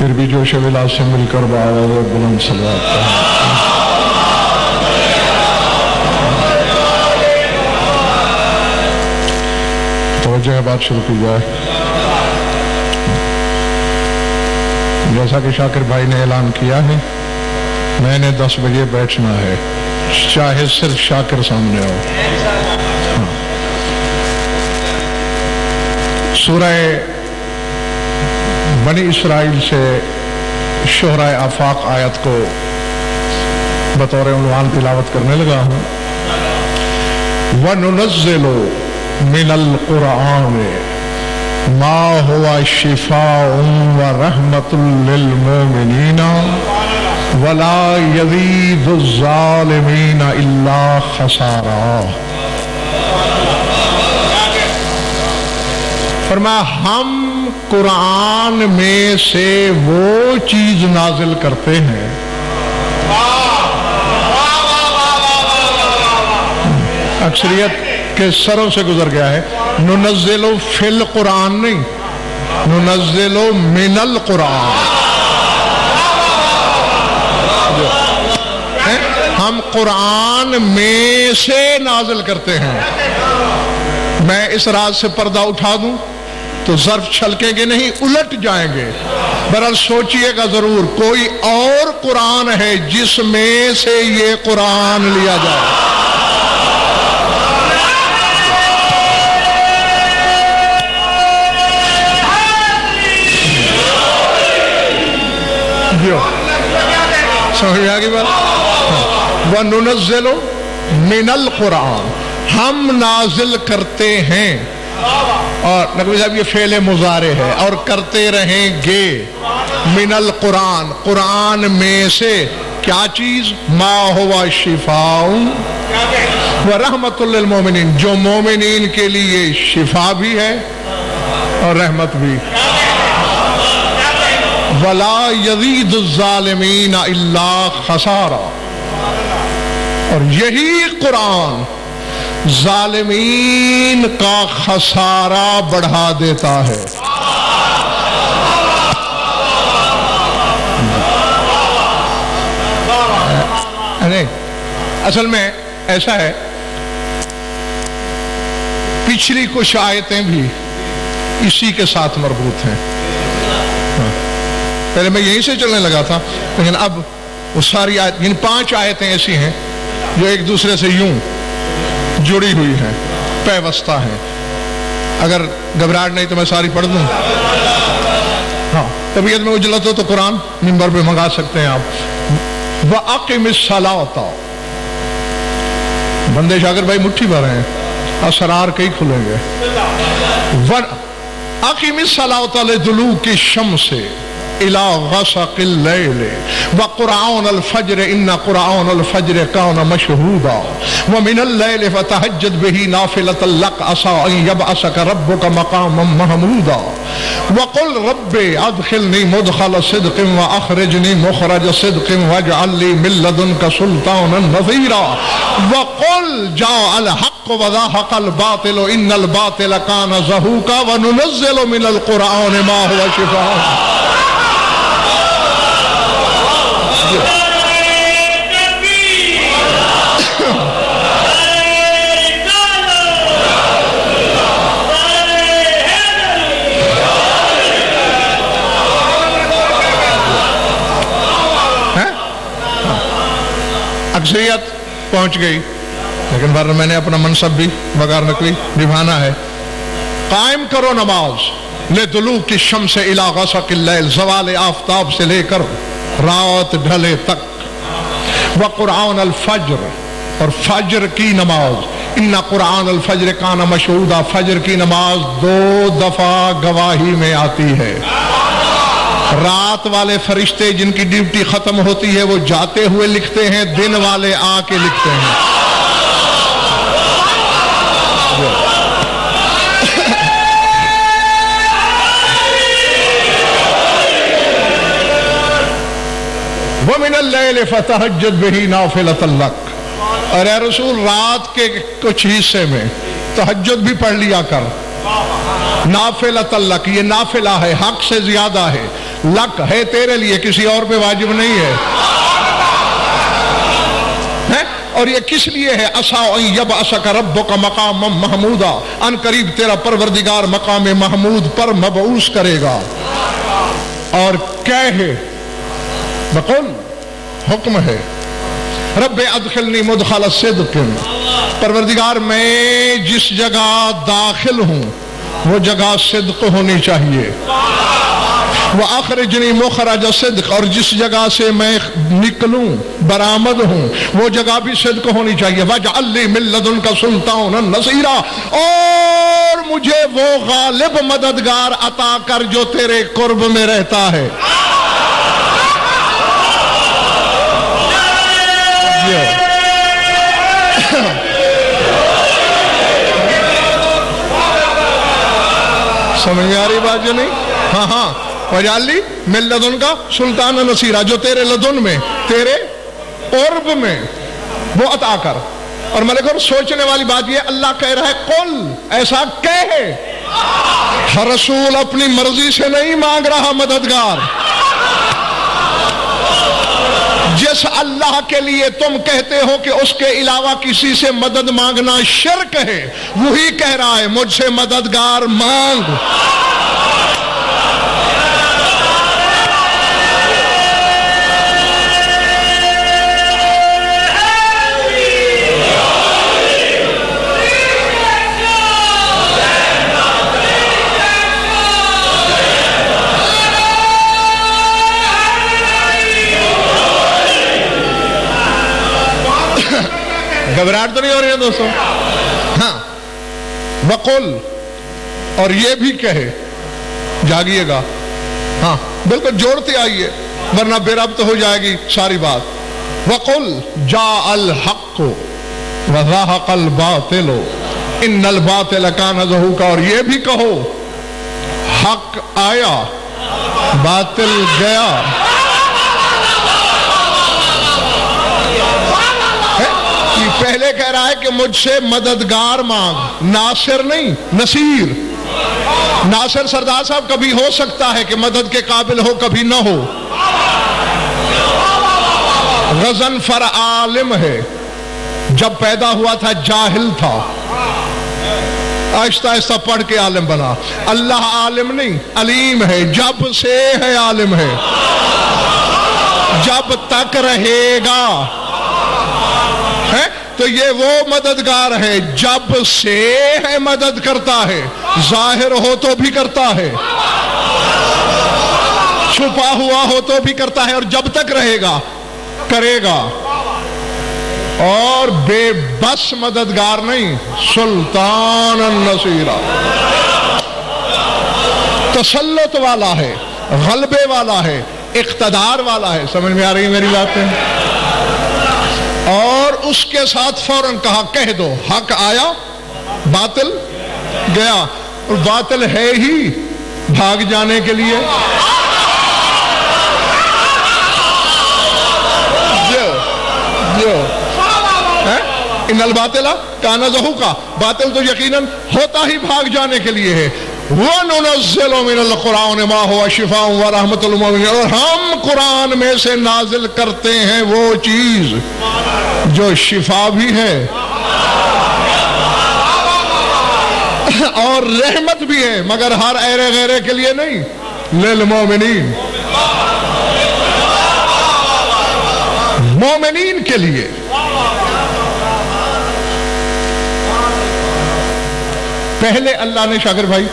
پھر بھی جوش ولا سے مل کر بآواز بلند صلوات پڑھیں۔ توجہ ہے، بات شروع کی جائے۔ جیسا کہ شاکر بھائی نے اعلان کیا ہے، میں نے 10 بجے بیٹھنا ہے، چاہے صرف شاکر سامنے ہو۔ سورہ بنی اسرائیل سے شہرائے آفاق آیت کو بطور عنوان تلاوت کرنے لگا ہوں۔ وَنُنَزِّلُ مِنَ الْقُرْآنِ مَا هُوَ شِفَاءٌ وَرَحْمَةٌ لِّلْمُؤْمِنِينَ وَلَا يَزِيدُ الظَّالِمِينَ إِلَّا خَسَارًا۔ فرمایا ہم قرآن میں سے وہ چیز نازل کرتے ہیں، اکثریت کے سروں سے گزر گیا ہے، ننزل فی القرآن نہیں، ننزل من القرآن۔ ہم قرآن میں سے نازل کرتے ہیں۔ میں اس راز سے پردہ اٹھا دوں تو ظرف چھلکیں گے نہیں، الٹ جائیں گے۔ برحال سوچئے گا ضرور کوئی اور قرآن ہے جس میں سے یہ قرآن لیا جائے۔ سمجھ آگئی بات؟ وَنُنَزِّلُ مِنَ الْقُرْآنِ، ہم نازل کرتے ہیں، اور نقوی صاحب یہ فعل مضارع ہے، اور کرتے رہیں گے، من القرآن، قرآن میں سے کیا چیز؟ ما ہوا شفاء ورحمۃ للمومنین، جو مومنین کے لیے شفا بھی ہے اور رحمت بھی۔ ولا یزید الظالمین الا خسارا، اور یہی قرآن ظالمین کا خسارہ بڑھا دیتا ہے۔ اصل میں ایسا ہے، پچھلی کچھ آیتیں بھی اسی کے ساتھ مربوط ہیں۔ پہلے میں یہیں سے چلنے لگا تھا، لیکن اب وہ ساری آیت، یعنی 5 آیتیں ایسی ہیں جو ایک دوسرے سے یوں جڑی ہوئی ہیں، پیوستہ ہیں۔ اگر گھبراہٹ نہیں تو میں ساری پڑھ دوں۔ ہاں، طبیعت میں اجلت ہو تو قرآن منبر پہ منگا سکتے ہیں آپ۔ وَأَقِمِ الصَّلَاةَ، بندے شاکر بھائی مٹھی بھر ہیں، اسرار کئی کھلیں گے۔ وَأَقِمِ الصَّلَاةَ لِدُلُوكِ الشَّمْسِ إِلَى غَسَقِ اللَّيْلِ وَقُرْآنَ الْفَجْرِ إِنَّ قُرْآنَ الْفَجْرِ كَانَ مَشْهُودًا وَمِنَ اللَّيْلِ فَتَهَجَّدْ بِهِ نَافِلَةً لَكَ عَسَىٰ أَن يَبْعَثَكَ رَبُّكَ مَقَامًا مَحْمُودًا وَقُلْ رَبِّ أَدْخِلْنِي مُدْخَلَ صِدْقٍ وَأَخْرِجْنِي مُخْرَجَ صِدْقٍ وَاجْعَل لِّي مِن لَّدُنكَ سُلْطَانًا نَّصِيرًا وَقُلْ جَاءَ الْحَقُّ وَزَهَقَ الْبَاطِلُ إِنَّ الْبَاطِلَ كَانَ زَهُوقًا وَنُنَزِّلُ مِنَ الْقُرْآنِ مَا هُوَ شِفَاءٌ۔ اکثریت پہنچ گئی، لیکن ورنہ میں نے اپنا منصب بھی بغیر نقلی نبھانا ہے۔ قائم کرو نماز لِدُلُوكِ الشَّمْسِ إِلَى غَسَقِ اللَّيْلِ، زوال آفتاب سے لے کر رات ڈھلے تک۔ وَقُرْآنَ الْفَجْرِ، اور فجر کی نماز، إِنَّ قُرْآنَ الْفَجْرِ كَانَ مَشْهُودًا، فجر کی نماز 2 دفعہ گواہی میں آتی ہے۔ رات والے فرشتے جن کی ڈیوٹی ختم ہوتی ہے وہ جاتے ہوئے لکھتے ہیں، دن والے آ کے لکھتے ہیں۔ وَمِنَ اللَّيْلِ فَتَهَجَّدْ بِهِ نَافِلَةً لَكَ، اور اے رسول رات کے کچھ حصے میں تہجد بھی پڑھ لیا کر۔ نافلۃ لک، یہ نافلہ ہے، حق سے زیادہ ہے، لک ہے تیرے لیے، کسی اور پہ واجب نہیں ہے۔ اور یہ کس لیے ہے؟ عسیٰ ان یبعثک ربک مقاما محمودا، ان قریب تیرا پروردگار مقام محمود پر مبعوث کرے گا۔ اور کہے بقول حکم ہے، رب ادخلنی مدخل صدق، پروردگار میں جس جگہ داخل ہوں وہ جگہ صدق ہونی چاہیے، وَأَخْرِجْنِي مُخْرَجَ صِدْقٍ، اور جس جگہ سے میں نکلوں برآمد ہوں وہ جگہ بھی صدق ہونی چاہیے، وَاجْعَلْ لِي مِن لَّدُنْكَ سُلْطَانًا نَصِيرًا، اور مجھے وہ غالب مددگار عطا کر جو تیرے قرب میں رہتا ہے۔ سمجھ میں آ رہی بات جو نہیں؟ ہاں ہاں، وَاجْعَلْ لِي مِن لَّدُنْكَ سُلْطَانًا نَصِيرًا، جو تیرے لدن میں، تیرے قرب میں وہ عطا کر۔ اور ملک اور سوچنے والی بات یہ، اللہ کہہ رہا ہے قل، ایسا کہے، ہر رسول اپنی مرضی سے نہیں مانگ رہا مددگار۔ جس اللہ کے لیے تم کہتے ہو کہ اس کے علاوہ کسی سے مدد مانگنا شرک ہے، وہی کہہ رہا ہے مجھ سے مددگار مانگ۔ گھبراہٹ تو نہیں ہو رہی ہے دوستو؟ ہاں، وقل، اور یہ بھی کہے، جاگیے گا، ہاں بالکل جوڑتے آئیے ورنہ بے ربط ہو جائے گی ساری بات۔ وقل جاء الحق وزهق الباطل ان الباطل کان زہوقا، اور یہ بھی کہو حق آیا باطل گیا۔ پہلے کہہ رہا ہے کہ مجھ سے مددگار مانگ، ناصر نہیں، نصیر۔ ناصر سردار صاحب کبھی ہو سکتا ہے کہ مدد کے قابل ہو، کبھی نہ ہو۔ غضنفر عالم ہے، جب پیدا ہوا تھا جاہل تھا، آہستہ آہستہ پڑھ کے عالم بنا۔ اللہ عالم نہیں، علیم ہے، جب سے ہے عالم ہے، جب تک رہے گا ہے۔ تو یہ وہ مددگار ہے، جب سے ہے مدد کرتا ہے، ظاہر ہو تو بھی کرتا ہے، چھپا ہوا ہو تو بھی کرتا ہے، اور جب تک رہے گا کرے گا۔ اور بے بس مددگار نہیں، سلطان النصیرہ، تسلط والا ہے، غلبے والا ہے، اقتدار والا ہے۔ سمجھ میں آ رہی ہے میری باتیں؟ اور اس کے ساتھ فوراً کہا کہہ دو حق آیا باطل گیا، اور باطل ہے ہی بھاگ جانے کے لیے۔ جو ان الباطل کان زہوقا، باطل تو یقیناً ہوتا ہی بھاگ جانے کے لیے ہے۔ وَنُنَزِّلُ مِنَ الْقُرْآنِ مَا هُوَ شِفَاءٌ وَرَحْمَةٌ لِلْمُؤْمِنِينَ، اور ہم قرآن میں سے نازل کرتے ہیں وہ چیز جو شفا بھی ہے اور رحمت بھی ہے، مگر ہر ایرے غیرے کے لیے نہیں، للمؤمنین، مومنین کے لیے۔ پہلے اللہ نے شاکر بھائی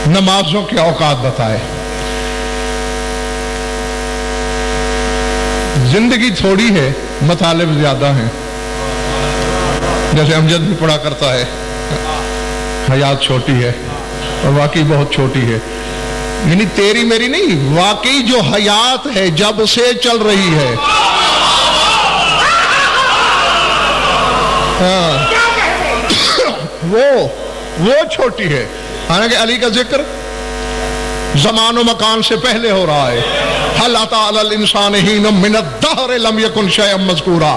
نمازوں کے اوقات بتائے۔ زندگی تھوڑی ہے، مطالب زیادہ ہیں، جیسے امجد بھی پڑھا کرتا ہے، حیات چھوٹی ہے، اور واقعی بہت چھوٹی ہے، یعنی تیری میری نہیں، واقعی جو حیات ہے جب سے چل رہی ہے، وہ چھوٹی ہے۔ حالانکہ علی کا ذکر زمان و مکان سے پہلے ہو رہا ہے۔ هل اتى على الانسان حين من الدهر لم يكن شيئا مذكورا،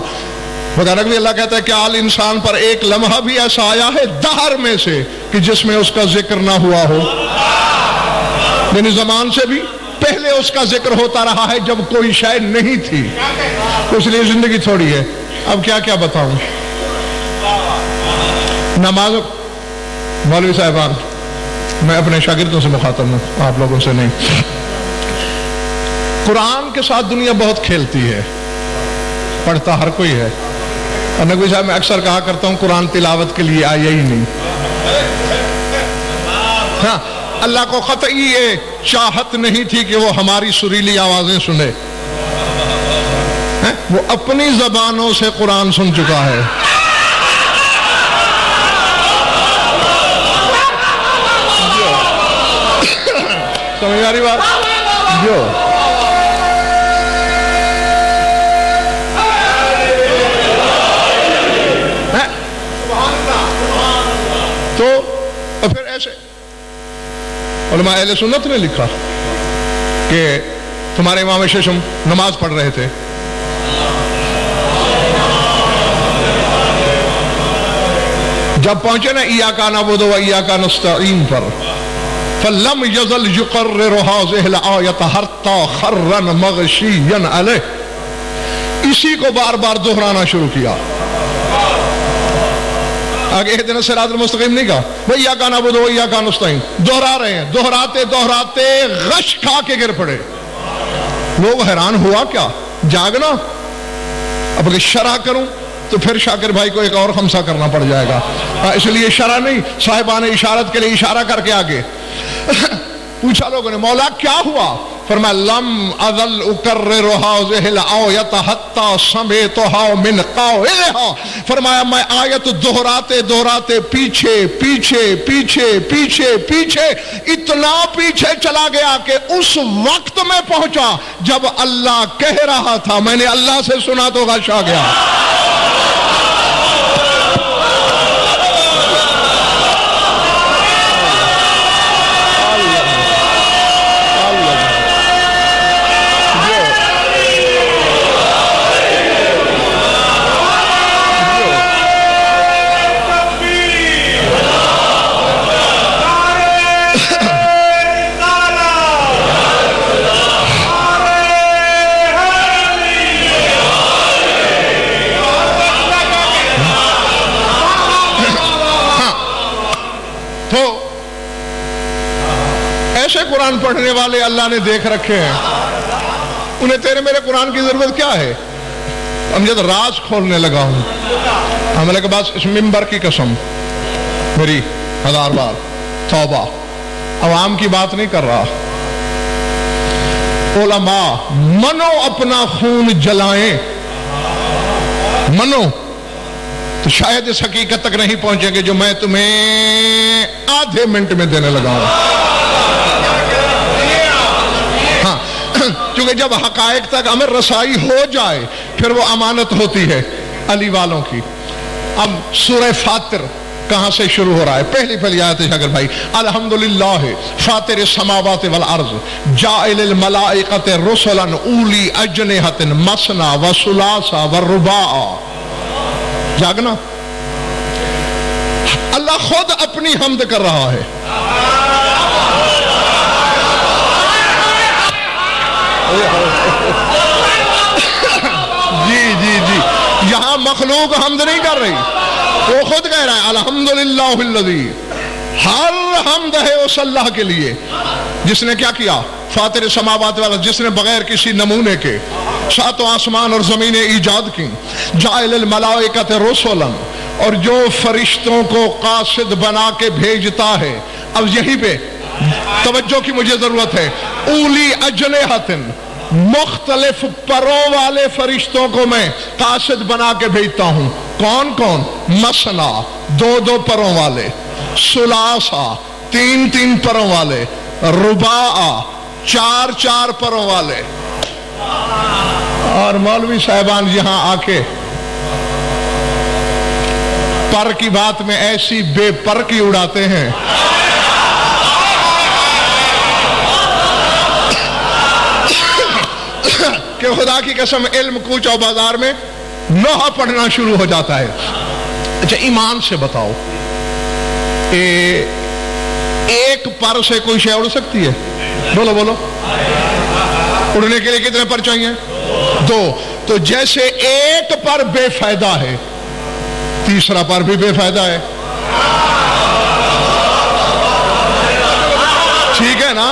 وغیرہ بھی اللہ کہتا ہے کہ آل انسان پر ایک لمحہ بھی ایسا آیا ہے دہر میں سے کہ جس میں اس کا ذکر نہ ہوا ہو، یعنی زمان سے بھی پہلے اس کا ذکر ہوتا رہا ہے جب کوئی شے نہیں تھی، اس لیے زندگی تھوڑی ہے۔ اب کیا کیا بتاؤں، نماز، مولوی صاحبان میں اپنے شاگردوں سے مخاطب ہوں، آپ لوگوں سے نہیں۔ قرآن کے ساتھ دنیا بہت کھیلتی ہے، پڑھتا ہر کوئی ہے، اور نقوی صاحب میں اکثر کہا کرتا ہوں قرآن تلاوت کے لیے آیا ہی نہیں۔ ہاں، اللہ کو قطعی یہ چاہت نہیں تھی کہ وہ ہماری سریلی آوازیں سنے، وہ اپنی زبانوں سے قرآن سن چکا ہے۔ سمجھ آ رہی بات؟ جو تو پھر ایسے علماء اہل سنت نے لکھا کہ تمہارے امام ششم نماز پڑھ رہے تھے، جب پہنچے نا ایاک نعبد و ایاک نستعین پر، فلم یزل یقرر هذه الآیت حتی خرا مغشیا علیہ، اسی کو بار بار دہرانا شروع کیا۔ آگے اہدنا الصراط المستقیم نہیں کہا، وَإِيَّاكَ نَعْبُدُ وَإِيَّاكَ نَسْتَعِينُ، دہرا رہے ہیں، دہراتے دہراتے غش کھا کے گر پڑے۔ لوگ حیران ہوا کیا جاگنا، اب اگر شرح کروں تو پھر شاکر بھائی کو ایک اور خمسہ کرنا پڑ جائے گا، اس لیے شرح نہیں، صاحبان اشارت کے لیے اشارہ کر کے آگے پوچھا لوگوں نے مولا کیا ہوا؟ فرمایا لم ازل اکرر هذه الآیت حتی سمعتها من قائلها، فرمایا میں آیت دہراتے دہراتے پیچھے پیچھے پیچھے پیچھے پیچھے اتنا پیچھے چلا گیا کہ اس وقت میں پہنچا جب اللہ کہہ رہا تھا، میں نے اللہ سے سنا تو غش آ گیا۔ قرآن پڑھنے والے اللہ نے دیکھ رکھے ہیں، انہیں تیرے میرے قرآن کی ضرورت کیا ہے؟ ہم جب راز کھولنے لگا ہوں، ہمیں کے بعد اس ممبر کی قسم میری 1000 بار توبہ، عوام کی بات نہیں کر رہا، علماء منو اپنا خون جلائیں، منو تو شاید اس حقیقت تک نہیں پہنچیں گے جو میں تمہیں آدھے منٹ میں دینے لگا ہوں۔ کیونکہ جب حقائق تک امر رسائی ہو جائے پھر وہ امانت ہوتی ہے علی والوں کی۔ اب سورہ فاطر کہاں سے شروع ہو رہا ہے؟ پہلی آیت ہے شاکر بھائی، الحمدللہ فاطر السماوات والارض جاعل الملائکۃ رسلا اولی اجنحۃ مثنی وثلاث ورباع۔ جاگنا، اللہ خود اپنی حمد کر رہا ہے۔ جی جی جی، یہاں مخلوق حمد نہیں کر رہی، وہ خود کہہ رہا ہے الحمدللہ الذی، ہر حمد ہے اس اللہ کے لیے جس نے کیا کیا؟ فاطر السماوات والارض، جس نے بغیر کسی نمونے کے ساتوں آسمان اور زمینیں ایجاد کی، جاعل الملائکۃ رسلا، اور جو فرشتوں کو قاصد بنا کے بھیجتا ہے۔ اب یہیں پہ توجہ کی مجھے ضرورت ہے، اولی اجنحۃ، مختلف پروں والے فرشتوں کو میں قاصد بنا کے بھیجتا ہوں۔ کون کون؟ مثنا، 2 پروں والے، ثلاثا، 3 پروں والے، رباع، 4 پروں والے۔ اور مولوی صاحبان یہاں آ کے پر کی بات میں ایسی بے پر کی اڑاتے ہیں کہ خدا کی قسم علم کوچ اور بازار میں لوہا پڑنا شروع ہو جاتا ہے. اچھا ایمان سے بتاؤ ایک پر سے کوئی شے اڑ سکتی ہے؟ بولو بولو. اڑنے کے لیے کتنے پر چاہیے؟ 2. تو جیسے ایک پر بے فائدہ ہے تیسرا پر بھی بے فائدہ ہے. ٹھیک ہے نا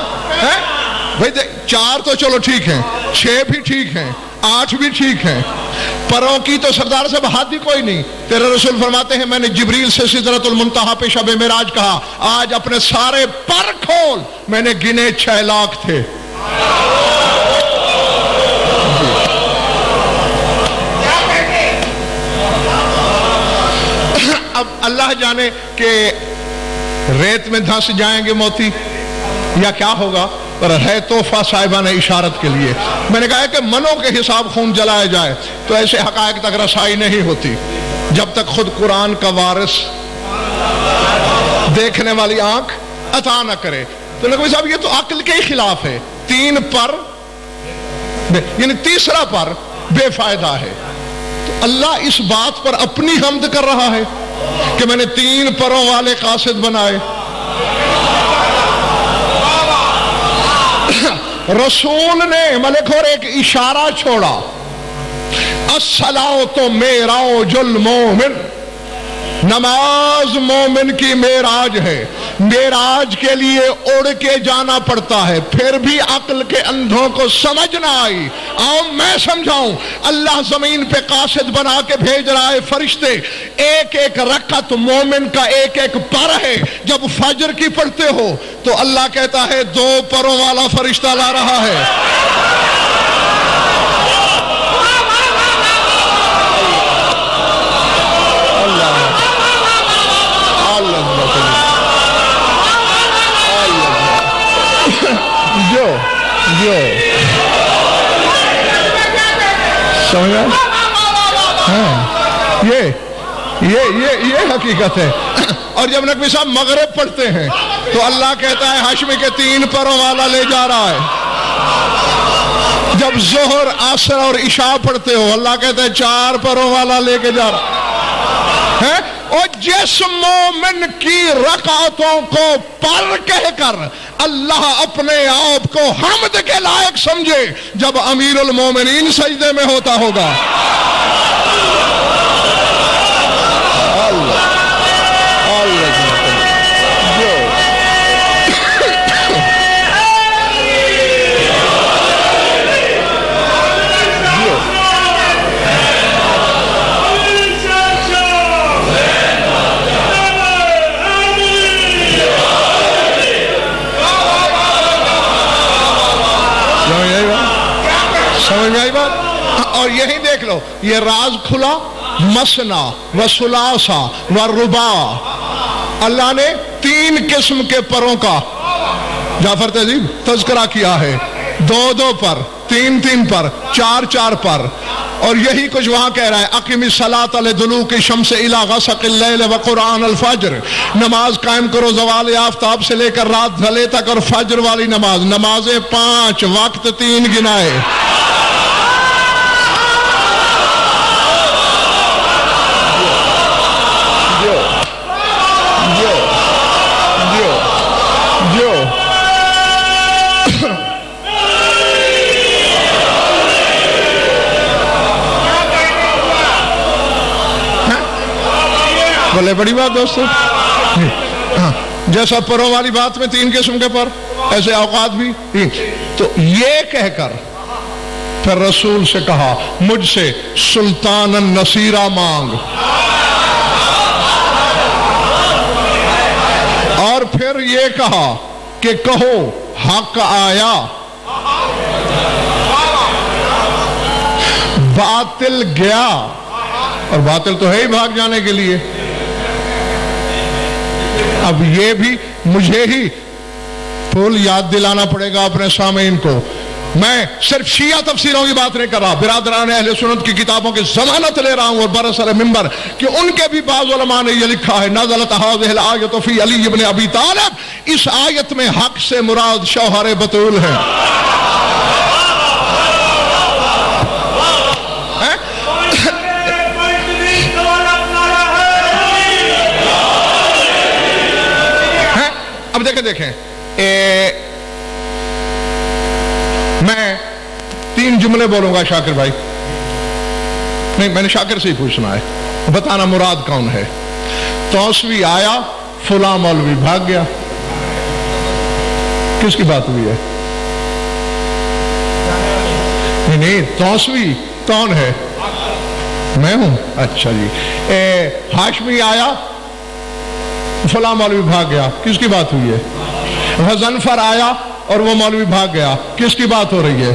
بھائی؟ 4 تو چلو ٹھیک ہیں, 6 بھی ٹھیک ہیں, 8 بھی ٹھیک ہیں. پروں کی تو سردار صاحب حد ہی کوئی نہیں. تیرے رسول فرماتے ہیں میں نے جبریل سے سدرۃ المنتہا پہ شب معراج کہا آج اپنے سارے پر کھول. میں نے گنے 6 لاکھ تھے. اب اللہ جانے کہ ریت میں دھنس جائیں گے موتی یا کیا ہوگا, پر ہے تحفہ صاحبان اشارت کے لیے. میں نے کہا ہے کہ منوں کے حساب خون جلایا جائے تو ایسے حقائق تک رسائی نہیں ہوتی جب تک خود قرآن کا وارث دیکھنے والی آنکھ عطا نہ کرے. تو نقوی صاحب یہ تو عقل کے ہی خلاف ہے. 3 پر یعنی تیسرا پر بے فائدہ ہے. تو اللہ اس بات پر اپنی حمد کر رہا ہے کہ میں نے 3 پروں والے قاصد بنائے. رسول نے ملک اور ایک اشارہ چھوڑا, الصلاۃ معراج المومن, نماز مومن کی معراج ہے. معراج کے لیے اڑ کے جانا پڑتا ہے. پھر بھی عقل کے اندھوں کو سمجھ نہ آئی. آؤ میں سمجھاؤں. اللہ زمین پہ قاصد بنا کے بھیج رہا ہے فرشتے. ایک ایک رکعت مومن کا ایک ایک پر ہے. جب فجر کی پڑھتے ہو تو اللہ کہتا ہے 2 پروں والا فرشتہ لا رہا ہے. جو سمجھا؟ ہاں یہ حقیقت ہے. اور جب نقوی صاحب مغرب پڑھتے ہیں تو اللہ کہتا ہے ہاشمی کے 3 پروں والا لے جا رہا ہے. جب ظہر عصر اور عشاء پڑھتے ہو اللہ کہتا ہے 4 پروں والا لے کے جا رہا ہے. اور جس مومن کی رکعتوں کو پر کہہ کر اللہ اپنے آپ کو حمد کے لائق سمجھے جب امیر المومنین سجدے میں ہوتا ہوگا. سمجھ میں آئی بات؟ اور یہی دیکھ لو یہ راز کھلا مسنا و ثلاثہ و رباع. اللہ نے 3 قسم کے پروں کا جعفر تہذیب تذکرہ کیا ہے. 2 پر, 3 پر, 4 پر. اور یہی کچھ وہاں کہہ رہا ہے اقم الصلاۃ لدلوک الشمس الی غسق اللیل وقرآن الفجر. نماز قائم کرو زوال آفتاب سے لے کر رات ڈھلے تک اور فجر والی نماز. نمازیں 5 وقت 3 گنائے. بولے بڑی بات دوستو. جیسا پروں والی بات میں 3 قسم کے پر ایسے اوقات بھی 3. تو یہ کہہ کر پھر رسول سے کہا مجھ سے سلطان النصیرہ مانگ. اور پھر یہ کہا کہ کہو حق آیا باطل گیا. اور باطل تو ہے ہی بھاگ جانے کے لیے. اب یہ بھی مجھے ہی پھول یاد دلانا پڑے گا اپنے سامعین کو. میں صرف شیعہ تفسیروں کی بات نہیں کر رہا, برادران اہل سنت کی کتابوں کی ضمانت لے رہا ہوں اور برسر ممبر کہ ان کے بھی بعض علماء نے یہ لکھا ہے نزلت هذه الآیۃ فی علی ابن ابی طالب. اس آیت میں حق سے مراد شوہر بتول ہے. دیکھیں میں 3 جملے بولوں گا شاکر بھائی، نہیں میں نے شاکر سے ہی پوچھنا ہے، بتانا مراد کون ہے۔ توسوی آیا، فلاں مولوی بھاگ گیا، کس کی بات ہوئی ہے؟ نہیں توسوی کون ہے؟ میں ہوں، اچھا جی۔ ہاشمی آیا، فلاں مولوی بھاگ گیا، کس کی بات ہوئی ہے؟ غضنفر آیا اور وہ مولوی بھاگ گیا، کس کی بات ہو رہی ہے؟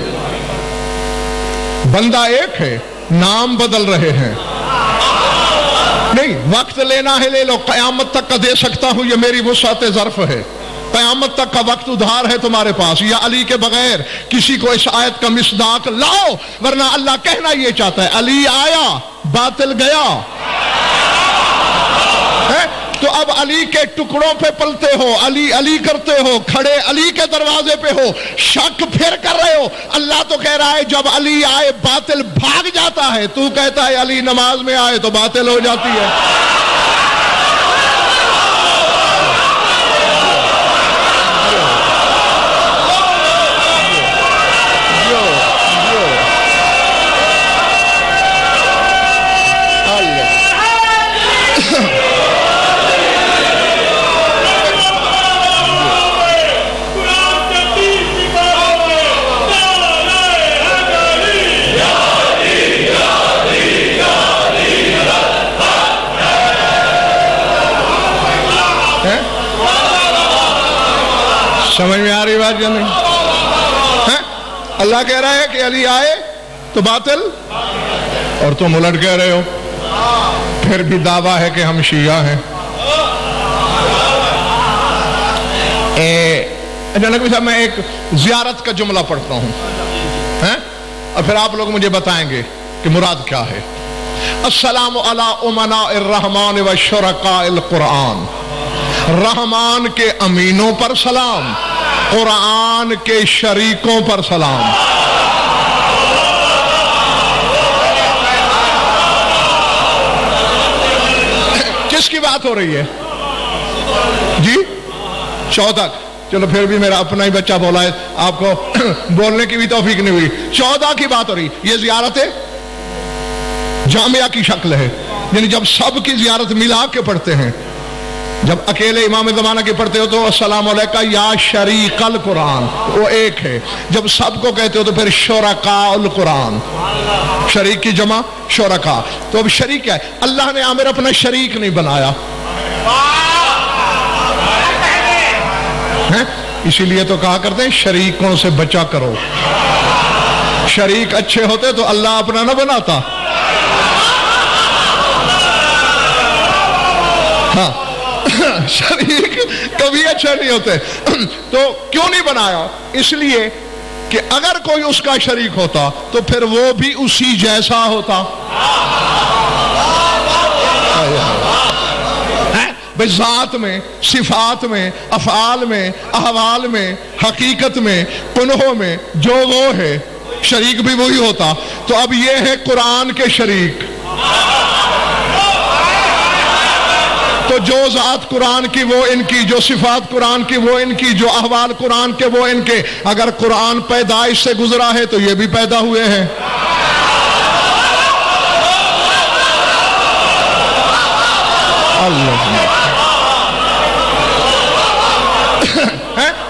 بندہ ایک ہے، نام بدل رہے ہیں۔ نہیں وقت لینا ہے لے لو، قیامت تک کا دے سکتا ہوں، یہ میری وسعت ظرف ہے، قیامت تک کا وقت ادھار ہے تمہارے پاس۔ یا علی کے بغیر کسی کو اس آیت کا مصداق لاؤ، ورنہ اللہ کہنا یہ چاہتا ہے علی آیا باطل گیا ہے۔ تو اب علی کے ٹکڑوں پہ پلتے ہو، علی علی کرتے ہو، کھڑے علی کے دروازے پہ ہو، شک پھر کر رہے ہو۔ اللہ تو کہہ رہا ہے جب علی آئے باطل بھاگ جاتا ہے، تو کہتا ہے علی نماز میں آئے تو باطل ہو جاتی ہے۔ سمجھ میں آ رہی بات یا نہیں؟ اللہ کہہ رہا ہے کہ علی آئے تو باطل، اور تم الٹ کہہ رہے ہو، پھر بھی دعویٰ ہے کہ ہم شیعہ ہیں۔ نقوی صاحب میں ایک زیارت کا جملہ پڑھتا ہوں اور پھر آپ لوگ مجھے بتائیں گے کہ مراد کیا ہے۔ السلام علی امناء الرحمن و شرکاء القرآن، رحمان کے امینوں پر سلام، قرآن کے شریکوں پر سلام۔ کس کی بات ہو رہی ہے جی؟ 14، چلو پھر بھی میرا اپنا ہی بچہ بولا ہے، آپ کو بولنے کی بھی توفیق نہیں ہوئی۔ 14 کی بات ہو رہی، یہ زیارت جامعہ کی شکل ہے، یعنی جب سب کی زیارت ملا کے پڑھتے ہیں، جب اکیلے امام زمانہ کے پڑھتے ہو تو السلام علیکہ یا شریک القرآن، وہ ایک ہے۔ جب سب کو کہتے ہو تو پھر شرکاء القرآن، شریک کی جمع شرکاء۔ تو اب شریک کیا ہے؟ اللہ نے عامر اپنا شریک نہیں بنایا، اسی لیے تو کہا کرتے ہیں شریکوں سے بچا کرو۔ شریک اچھے ہوتے تو اللہ اپنا نہ بناتا۔ ہاں شریک کبھی اچھا نہیں ہوتے۔ تو کیوں نہیں بنایا؟ اس لیے کہ اگر کوئی اس کا شریک ہوتا تو پھر وہ بھی اسی جیسا ہوتا۔ ذات میں، صفات میں، افعال میں، احوال میں، حقیقت میں، کنہوں میں جو وہ ہے، شریک بھی وہی ہوتا۔ تو اب یہ ہے قرآن کے شریک، تو جو ذات قرآن کی وہ ان کی، جو صفات قرآن کی وہ ان کی، جو احوال قرآن کے وہ ان کے۔ اگر قرآن پیدائش سے گزرا ہے تو یہ بھی پیدا ہوئے ہیں۔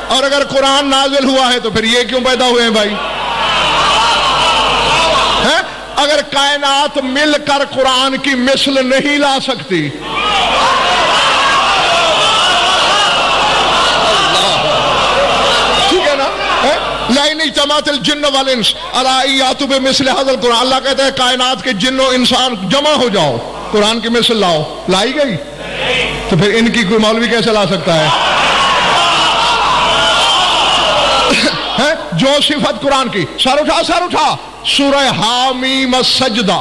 اور اگر قرآن نازل ہوا ہے تو پھر یہ کیوں پیدا ہوئے ہیں بھائی؟ اگر کائنات مل کر قرآن کی مثل نہیں لا سکتی، ٹھیک ہے نا؟ لَئِنِ اجْتَمَعَتِ الْجِنُّ وَالْإِنسُ عَلَىٰ أَن يَأْتُوا بِمِثْلِ هَٰذَا الْقُرْآنِ، اللہ کہتا ہے کائنات کے جن و انسان جمع ہو جاؤ، قرآن کی مثل لاؤ۔ لائی گئی؟ تو پھر ان کی کوئی مولوی کیسے لا سکتا ہے؟ جو صفت قرآن کی، سر اٹھا سورہ حامیم السجدہ،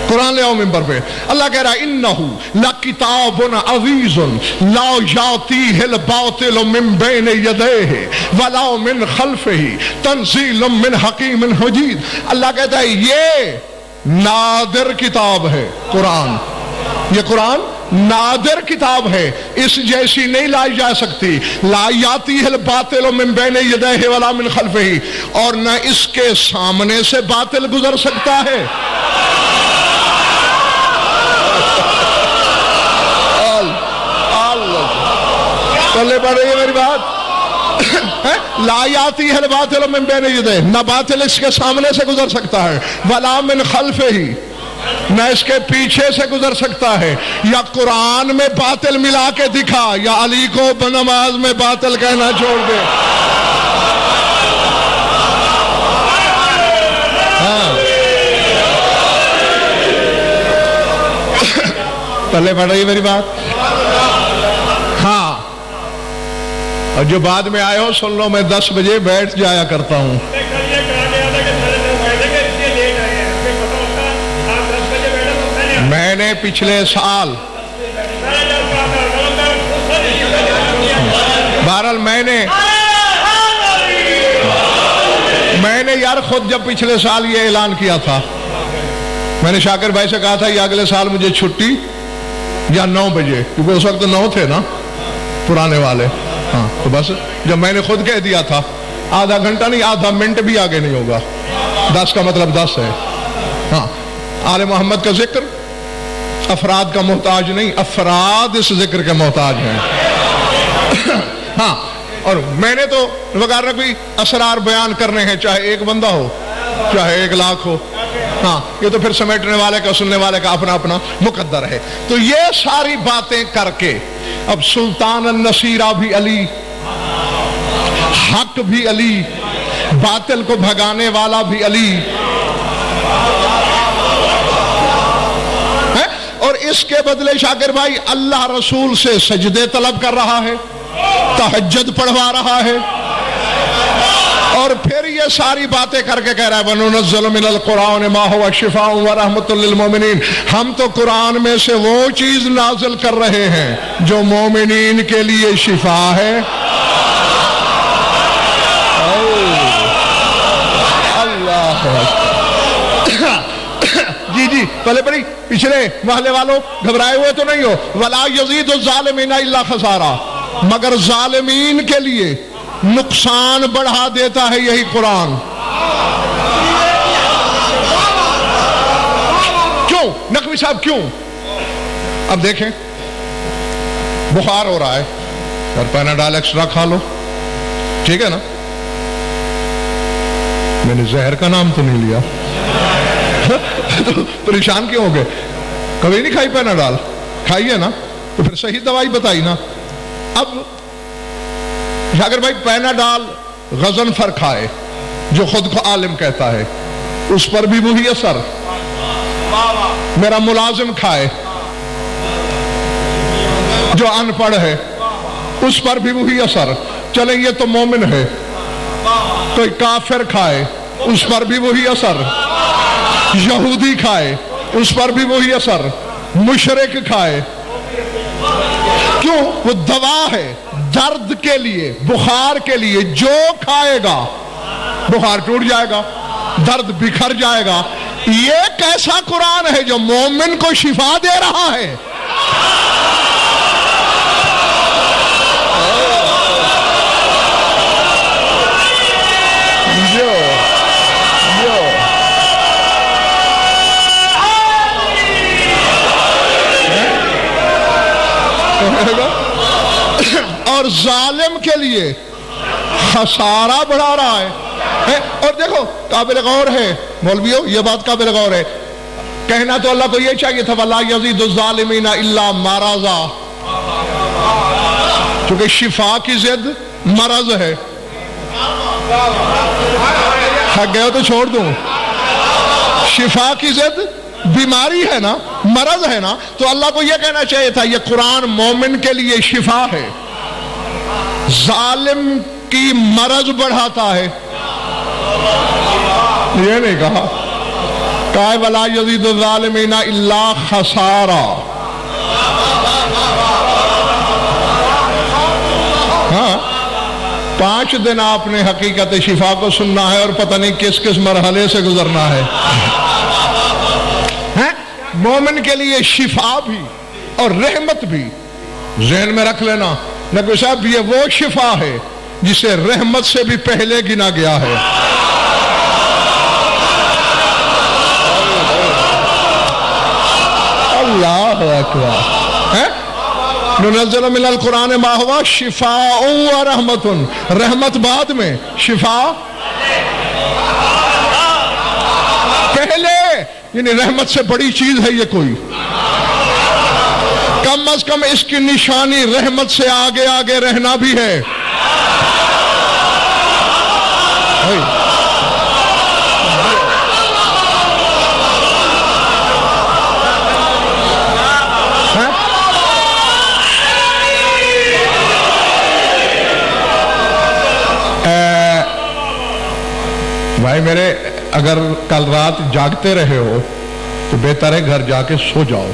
قرآن لے آؤ ممبر پہ۔ اللہ کہہ رہا ہے انہ لکتاب عزیز لا یاتیہ الباطل من بین یدیہ ولا من خلفہ تنزیل من حکیم حمید۔ اللہ کہتا ہے یہ نادر کتاب ہے قرآن، یہ قرآن نادر کتاب ہے، اس جیسی نہیں لائی جا سکتی. لا یاتی الباطل من بین یدیہ ولا من خلفہ، اور نہ اس کے سامنے سے باطل گزر سکتا ہے. پلے پڑ رہی ہے میری بات؟ لا یاتی الباطل من بین یدیہ، نہ باطل اس کے سامنے سے گزر سکتا ہے، ولا من خلفہ، نہ اس کے پیچھے سے گزر سکتا ہے. یا قرآن میں باطل ملا کے دکھا، یا علی کو نماز میں باطل کہنا چھوڑ دے. پلے پڑ رہی ہے میری بات؟ ہاں. اور جو بعد میں آئے ہو سن لو، میں 10 بجے بیٹھ جایا کرتا ہوں. میں نے پچھلے سال بہرحال میں نے یار خود جب پچھلے سال یہ اعلان کیا تھا، میں نے شاکر بھائی سے کہا تھا یہ اگلے سال مجھے چھٹی یا 9 بجے، کیونکہ اس وقت 9 تھے نا پرانے والے. ہاں تو بس جب میں نے خود کہہ دیا تھا، آدھا گھنٹہ نہیں، آدھا منٹ بھی آگے نہیں ہوگا. 10 کا مطلب 10 ہے. ہاں آل محمد کا ذکر افراد کا محتاج نہیں، افراد اس ذکر کے محتاج ہیں. ہاں اور میں نے تو وغیرہ کوئی اسرار بیان کرنے ہیں، چاہے ایک بندہ ہو چاہے 1 لاکھ ہو. ہاں یہ تو پھر سمیٹنے والے کا سننے والے کا اپنا اپنا مقدر ہے. تو یہ ساری باتیں کر کے اب سلطان النصیرہ بھی علی، حق بھی علی، باطل کو بھگانے والا بھی علی، اور اس کے بدلے شاکر بھائی اللہ رسول سے سجدے طلب کر رہا ہے، تہجد پڑھوا رہا ہے، اور پھر یہ ساری باتیں کر کے کہہ رہا ہے وَنُنَزِّلُ مِنَ الْقُرْآنِ مَا هُوَ شِفَاءٌ وَرَحْمَةٌ لِّلْمُؤْمِنِينَ. ہم تو قرآن میں سے وہ چیز نازل کر رہے ہیں جو مومنین کے لیے شفا ہے. اللہ جی پہلے پڑھی پچھلے محلے والوں گھبرائے ہوئے تو نہیں ہو. وَلَا يَزِيدُ الظَّالِمِينَ إِلَّا خَسَارًا، مگر ظالمین کے لیے نقصان بڑھا دیتا ہے یہی قرآن. کیوں نقوی صاحب کیوں؟ اب دیکھیں بخار ہو رہا ہے اور پیناڈال ایکسٹرا کھا لو، ٹھیک ہے نا؟ میں نے زہر کا نام تو نہیں لیا. تو پریشان کیوں ہو گئے؟ کبھی نہیں کھائی پیناڈال؟ کھائیے نا، تو پھر صحیح دوائی بتائی نا. اب شاکر بھائی پیناڈال غضنفر کھائے جو خود کو عالم کہتا ہے، اس پر بھی وہی اثر. میرا ملازم کھائے جو ان پڑھ ہے، اس پر بھی وہی اثر. چلیں یہ تو مومن ہے. کوئی کافر کھائے، اس پر بھی وہی اثر. یہودی کھائے، اس پر بھی وہی اثر. مشرک کھائے، کیوں؟ وہ دوا ہے درد کے لیے، بخار کے لیے. جو کھائے گا بخار ٹوٹ جائے گا، درد بکھر جائے گا. یہ کیسا قرآن ہے جو مومن کو شفا دے رہا ہے؟ اور ظالم کے لیے خسارہ بڑھا رہا ہے. اور دیکھو قابل غور ہے مولویوں، یہ بات قابل غور ہے. کہنا تو اللہ کو یہ چاہیے تھا وَلَا يَزِيدُ الظَّالِمِينَ إِلَّا مَرَضًا، کیونکہ شفا کی ضد مرض ہے. تھک گئے ہو تو چھوڑ دوں. شفا کی ضد بیماری ہے نا، مرض ہے نا. تو اللہ کو یہ کہنا چاہیے تھا یہ قرآن مومن کے لیے شفا ہے، ظالم کی مرض بڑھاتا ہے. یہ نہیں کہا، کہا وَلَا يَزِيدُ الظَّالِمِينَ إِلَّا خَسَارًا. ہاں 5 دن آپ نے حقیقت شفا کو سننا ہے اور پتہ نہیں کس کس مرحلے سے گزرنا ہے. مومن کے لیے شفا بھی اور رحمت بھی ذہن میں رکھ لینا نبی صاحب یہ وہ شفا ہے جسے رحمت سے بھی پہلے گنا گیا ہے. اللہ اکبر. ننزل من القرآن ما هو شفاء و رحمت. رحمت بعد میں، شفا پہلے. یعنی رحمت سے بڑی چیز ہے یہ کوئی؟ کم از کم اس کی نشانی رحمت سے آگے آگے رہنا بھی ہے. بھائی میرے، اگر کل رات جاگتے رہے ہو تو بہتر ہے گھر جا کے سو جاؤ.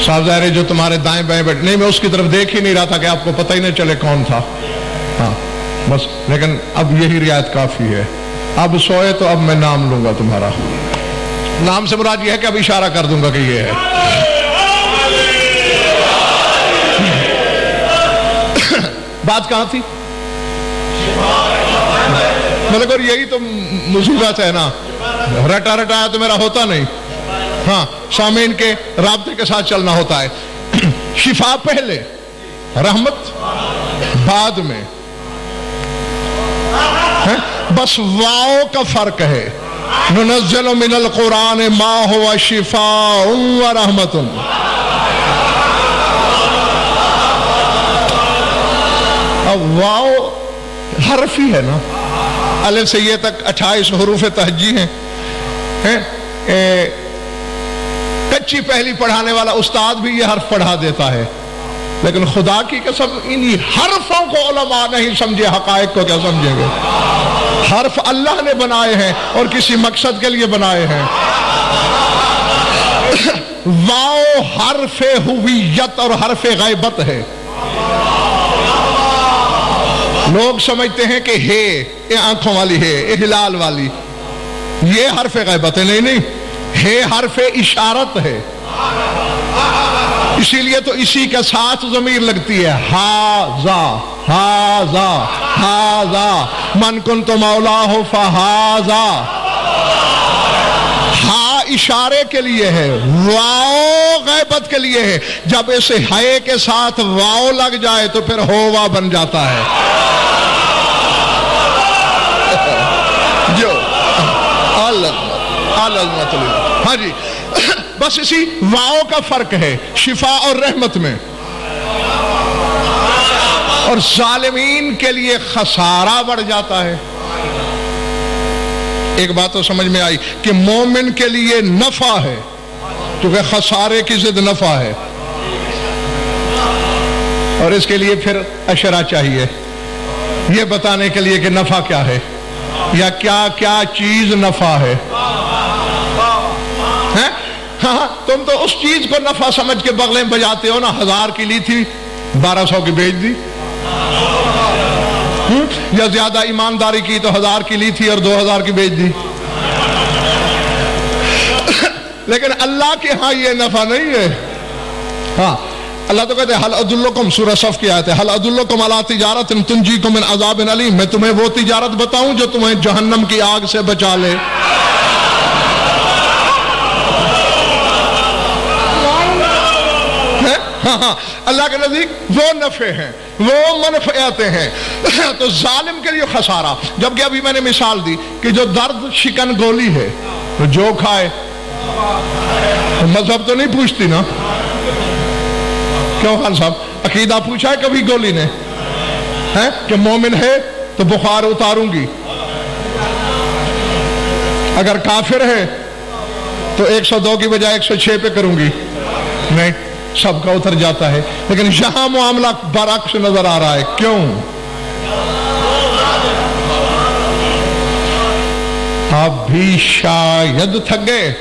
صاحب ظاہر ہے جو تمہارے دائیں بائیں بیٹھے، نہیں میں اس کی طرف دیکھ ہی نہیں رہا تھا کہ آپ کو پتہ ہی نہ چلے کون تھا. ہاں بس، لیکن اب یہی رعایت کافی ہے. اب سوئے تو اب میں نام لوں گا تمہارا. نام سے مراد یہ ہے کہ اب اشارہ کر دوں گا کہ یہ ہے. بات کہاں تھی؟ مطلب یہی تو مصیبت ہے نا، رٹا رٹایا تو میرا ہوتا نہیں. ہاں، سامعین کے رابطے کے ساتھ چلنا ہوتا ہے. شفا پہلے، رحمت بعد میں. بس واؤ کا فرق ہے. ننزل من القرآن ما هو شفاء و رحمت. اب واؤ حرف ہی ہے نا، الف سے یہ تک 28 حروف تہجی ہیں. کچی پہلی پڑھانے والا استاد بھی یہ حرف پڑھا دیتا ہے، لیکن خدا کی قسم انہی حرفوں کو علماء نہیں سمجھے، حقائق کو کیا سمجھیں گے؟ حرف اللہ نے بنائے ہیں اور کسی مقصد کے لیے بنائے ہیں. واؤ حرف ہویت اور حرف غیبت ہے. لوگ سمجھتے ہیں کہ ہے یہ آنکھوں والی ہے، یہ ہلال والی، یہ حرف غیبت ہے. نہیں، ہے حرف اشارت ہے. اسی لیے تو اسی کے ساتھ ضمیر لگتی ہے. ہاذا ہاذا ہاذا من کنت مولاہ فہاذا. ہا اشارے کے لیے ہے، واؤ غیبت کے لیے ہے. جب اسے ہائے کے ساتھ واؤ لگ جائے تو پھر ہوا بن جاتا ہے. جو ہاں جی، بس اسی واؤ کا فرق ہے شفا اور رحمت میں. اور ظالمین کے لیے خسارہ بڑھ جاتا ہے. ایک بات تو سمجھ میں آئی کہ مومن کے لیے نفع ہے، کیونکہ خسارے کی ضد نفع ہے. اور اس کے لیے پھر اشرا چاہیے یہ بتانے کے لیے کہ نفع کیا ہے یا کیا کیا چیز نفع ہے. ہاں، تم تو اس چیز کو نفع سمجھ کے بغلیں بجاتے ہو نا. 1000 کی لی تھی 1200 کی بیچ دی، یا زیادہ ایمانداری کی تو 1000 کی لی تھی اور 2000 کی بیچ دی. لیکن اللہ کے ہاں یہ نفع نہیں ہے. ہاں، اللہ تو کہتے ہیں حل ادلکم، سورہ صف کی آیت ہے، حل ادلکم علی تجارت تنجیکم من عذاب علیم. میں تمہیں وہ تجارت بتاؤں جو تمہیں جہنم کی آگ سے بچا لے. ہاں، اللہ کے نزدیک وہ نفع ہیں، وہ منفعتیں ہیں. تو ظالم کے لیے خسارہ. جبکہ ابھی میں نے مثال دی کہ جو درد شکن گولی ہے تو جو کھائے، مذہب تو نہیں پوچھتی نا. کیوں خان صاحب، عقیدہ پوچھا ہے کبھی گولی نے کہ مومن ہے تو بخار اتاروں گی، اگر کافر ہے تو 102 کی بجائے 106 پہ کروں گی؟ نہیں، سب کا اتر جاتا ہے. لیکن یہاں معاملہ برعکس نظر آ رہا ہے. کیوں؟ آپ بھی شاید تھک گئے.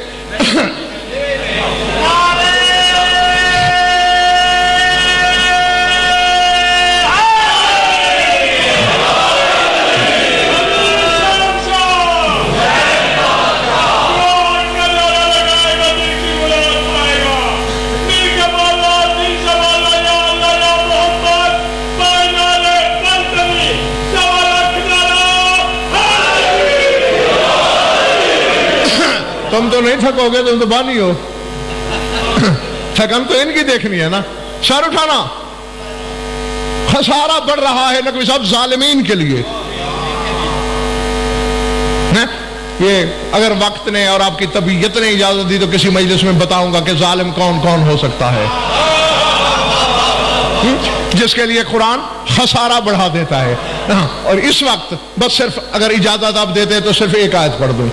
تم تو نہیں تھکو گے، تم تو بانی ہو، تھکن تو ان کی دیکھنی ہے نا. سر اٹھانا. خسارہ بڑھ رہا ہے نقوی صاحب ظالمین کے لیے. یہ اگر وقت نے اور آپ کی طبیعت نے اجازت دی تو کسی مجلس میں بتاؤں گا کہ ظالم کون کون ہو سکتا ہے جس کے لیے قرآن خسارہ بڑھا دیتا ہے. اور اس وقت بس صرف اگر اجازت آپ دیتے تو صرف ایک آیت پڑھ دوں.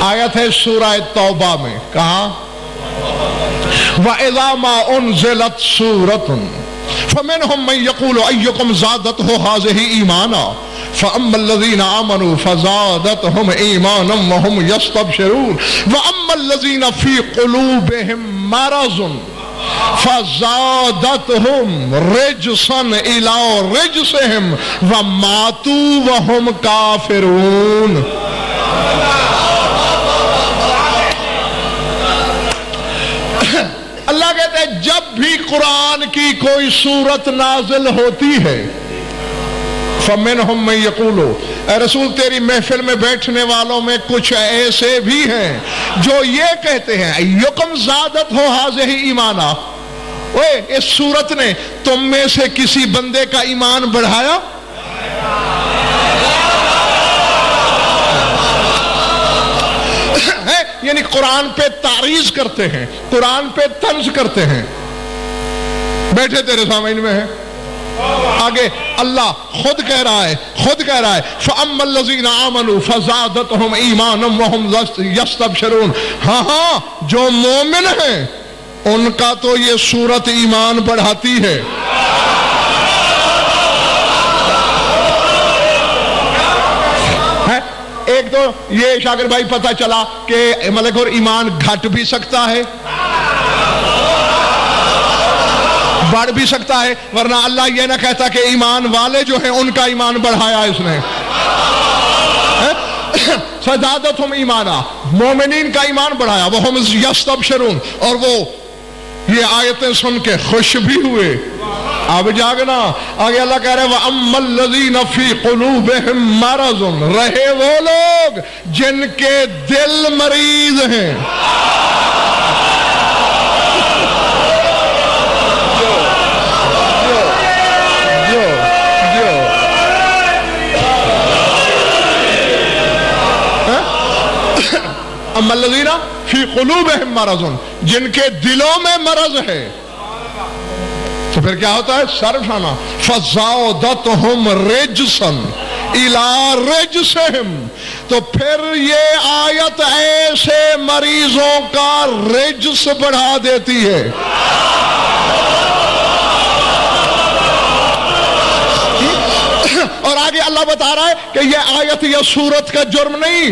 آیت ہے سورہ توبہ میں. کہاں؟ وَإِذَا مَا أُنزِلَتْ سُورَةٌ فَمِنْهُمْ مَنْ يَقُولُ أَيُّكُمْ زَادَتْهُ هَٰذِهِ إِيمَانًا فَأَمَّا الَّذِينَ آمَنُوا فَزَادَتْهُمْ إِيمَانًا وَهُمْ يَسْتَبْشِرُونَ وَأَمَّا الَّذِينَ فِي قُلُوبِهِم مَّرَضٌ فَزَادَتْهُمْ رِجْسًا إِلَىٰ رِجْسِهِمْ وَمَاتُوا وَهُمْ كَافِرُونَ. اللہ کہتے ہیں جب بھی قرآن کی کوئی سورت نازل ہوتی ہے فَمِنْهُمْ مَنْ يَقُولُ، اے رسول تیری محفل میں بیٹھنے والوں میں کچھ ایسے بھی ہیں جو یہ کہتے ہیں اَيُّكُمْ زَادَتْهُ هَٰذِهِ إِيمَانًا، اوے اس سورت نے تم میں سے کسی بندے کا ایمان بڑھایا؟ یعنی قرآن پہ تعریض کرتے ہیں، قرآن پہ طنز کرتے ہیں. بیٹھے تیرے سامنے میں ہے. آگے اللہ خود کہہ رہا ہے فَأَمَّا الَّذِينَ آمَنُوا فَزَادَتْهُمْ إِيمَانًا وَهُمْ يَسْتَبْشِرُونَ. ہاں جو مومن ہیں ان کا تو یہ سورت ایمان بڑھاتی ہے. ایک تو یہ شاکر بھائی پتہ چلا کہ ملک اور ایمان گھٹ بھی سکتا ہے بڑھ بھی سکتا ہے، ورنہ اللہ یہ نہ کہتا کہ ایمان والے جو ہیں ان کا ایمان بڑھایا اس نے. فزادتہم ایمانا، مومنین کا ایمان بڑھایا. وہم یستبشرون، اور وہ یہ آیتیں سن کے خوش بھی ہوئے. اب جاگنا. آگے اللہ کہہ رہے ہیں وَأَمَّا الَّذِينَ فِي قُلُوبِهِم مَّرَضٌ، رہے وہ لوگ جن کے دل مریض ہیں. اما الذین فی قلوبہم مرض، جن کے دلوں میں مرض ہے. تو پھر کیا ہوتا ہے؟ سر اٹھانا. فَزَادَتْهُمْ رِجْسًا إِلَىٰ رِجْسِهِمْ. تو پھر یہ آیت ایسے مریضوں کا رجس بڑھا دیتی ہے. اور آگے اللہ بتا رہا ہے کہ یہ آیت یا سورت کا جرم نہیں،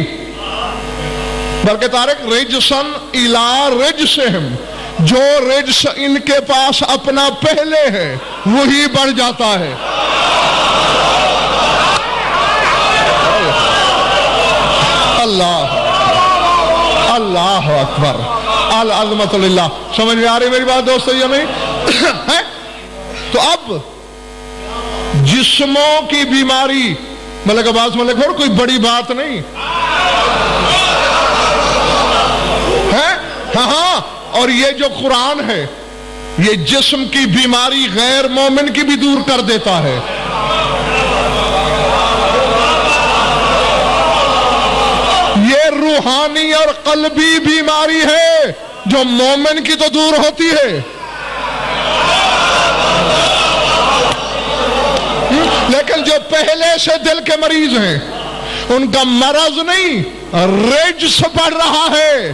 بلکہ طارق رجسن الا رجسہم، جو رجس ان کے پاس اپنا پہلے ہے وہی بڑھ جاتا ہے. اللہ اللہ اکبر، العظمت للہ. سمجھ میں آ رہی میری بات دوستو یا نہیں؟ تو اب جسموں کی بیماری ملک عباس ملک اور کوئی بڑی بات نہیں ہے. ہاں، اور یہ جو قرآن ہے یہ جسم کی بیماری غیر مومن کی بھی دور کر دیتا ہے. یہ روحانی اور قلبی بیماری ہے جو مومن کی تو دور ہوتی ہے، لیکن جو پہلے سے دل کے مریض ہیں ان کا مرض نہیں، رجس بڑھ رہا ہے.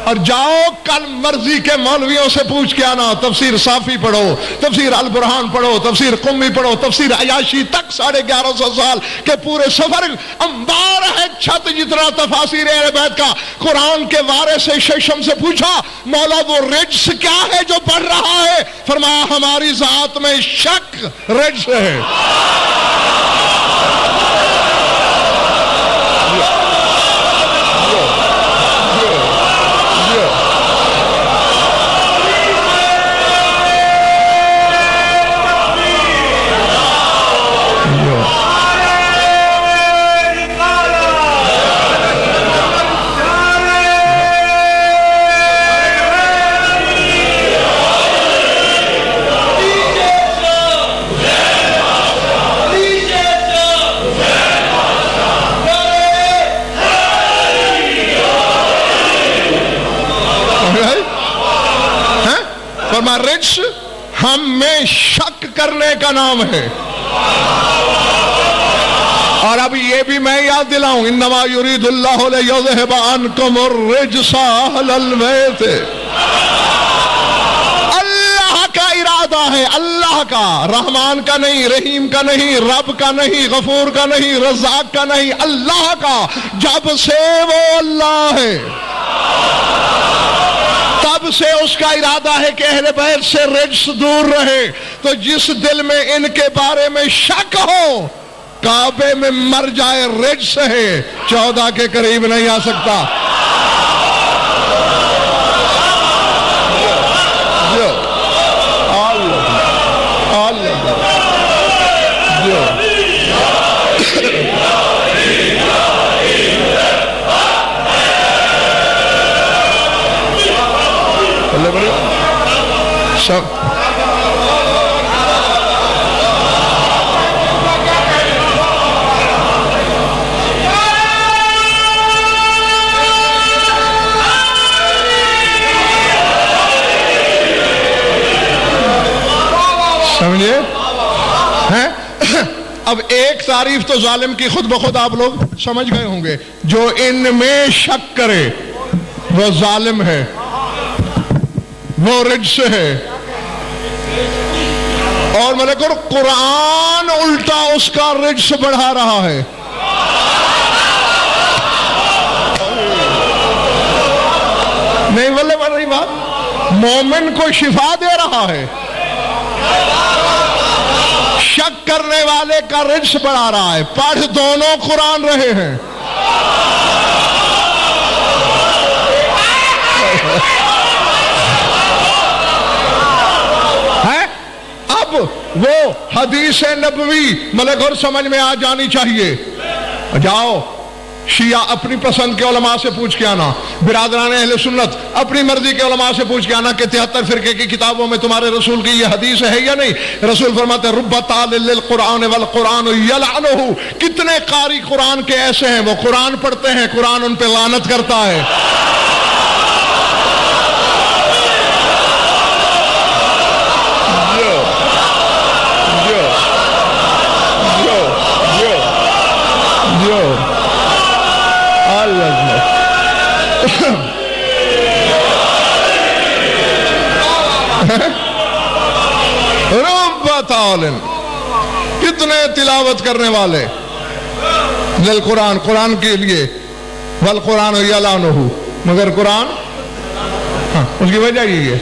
اور جاؤ کل مرضی کے مولویوں سے پوچھ کے آنا، تفسیر صافی پڑھو، تفسیر البرہان پڑھو، تفسیر قمی پڑھو، تفسیر عیاشی تک 1150 سال کے پورے سفر انبار ہے چھت جتنا تفاسیر اہل بیت کا. قرآن کے وارث ششم سے پوچھا مولا وہ رجس کیا ہے جو بڑھ رہا ہے؟ فرمایا ہماری ذات میں شک رجس ہے. رجس ہم میں شک کرنے کا نام ہے. اور اب یہ بھی میں یاد دلاؤں، انما یرید اللہ لیذھب عنکم الرجس اہل البیت. اللہ کا ارادہ ہے، اللہ کا، رحمان کا نہیں، رحیم کا نہیں، رب کا نہیں، غفور کا نہیں، رزاق کا نہیں، اللہ کا. جب سے وہ اللہ ہے تب سے اس کا ارادہ ہے کہ اہل بیت سے رجس دور رہے. تو جس دل میں ان کے بارے میں شک ہو، کعبے میں مر جائے، رجس ہے، 14 کے قریب نہیں آ سکتا. سمجھے ہیں؟ اب ایک تعریف تو ظالم کی خود بخود آپ لوگ سمجھ گئے ہوں گے، جو ان میں شک کرے وہ ظالم ہے، وہ رجس ہے. اور ملک قرآن الٹا اس کا رجس بڑھا رہا ہے. نہیں بولے بڑھ رہی بات، مومن کو شفا دے رہا ہے، شک کرنے والے کا رجس بڑھا رہا ہے. پڑھ دونوں قرآن رہے ہیں. اب وہ حدیث نبوی ملک اور سمجھ میں آ جانی چاہیے. جاؤ شیعہ اپنی پسند کے علماء سے پوچھ کے آنا، برادران اہل سنت اپنی مرضی کے علماء سے پوچھ کے آنا کہ 73 فرقے کی کتابوں میں تمہارے رسول کی یہ حدیث ہے یا نہیں. رسول فرماتے ہیں رب تعلل للقرآن والقرآن یلعنہ. کتنے قاری قرآن کے ایسے ہیں، وہ قرآن پڑھتے ہیں، قرآن ان پہ لعنت کرتا ہے. کتنے تلاوت کرنے والے للقرآن، قرآن کے لیے، والقرآن یلعنہ، مگر قرآن اس کی وجہ یہی ہے،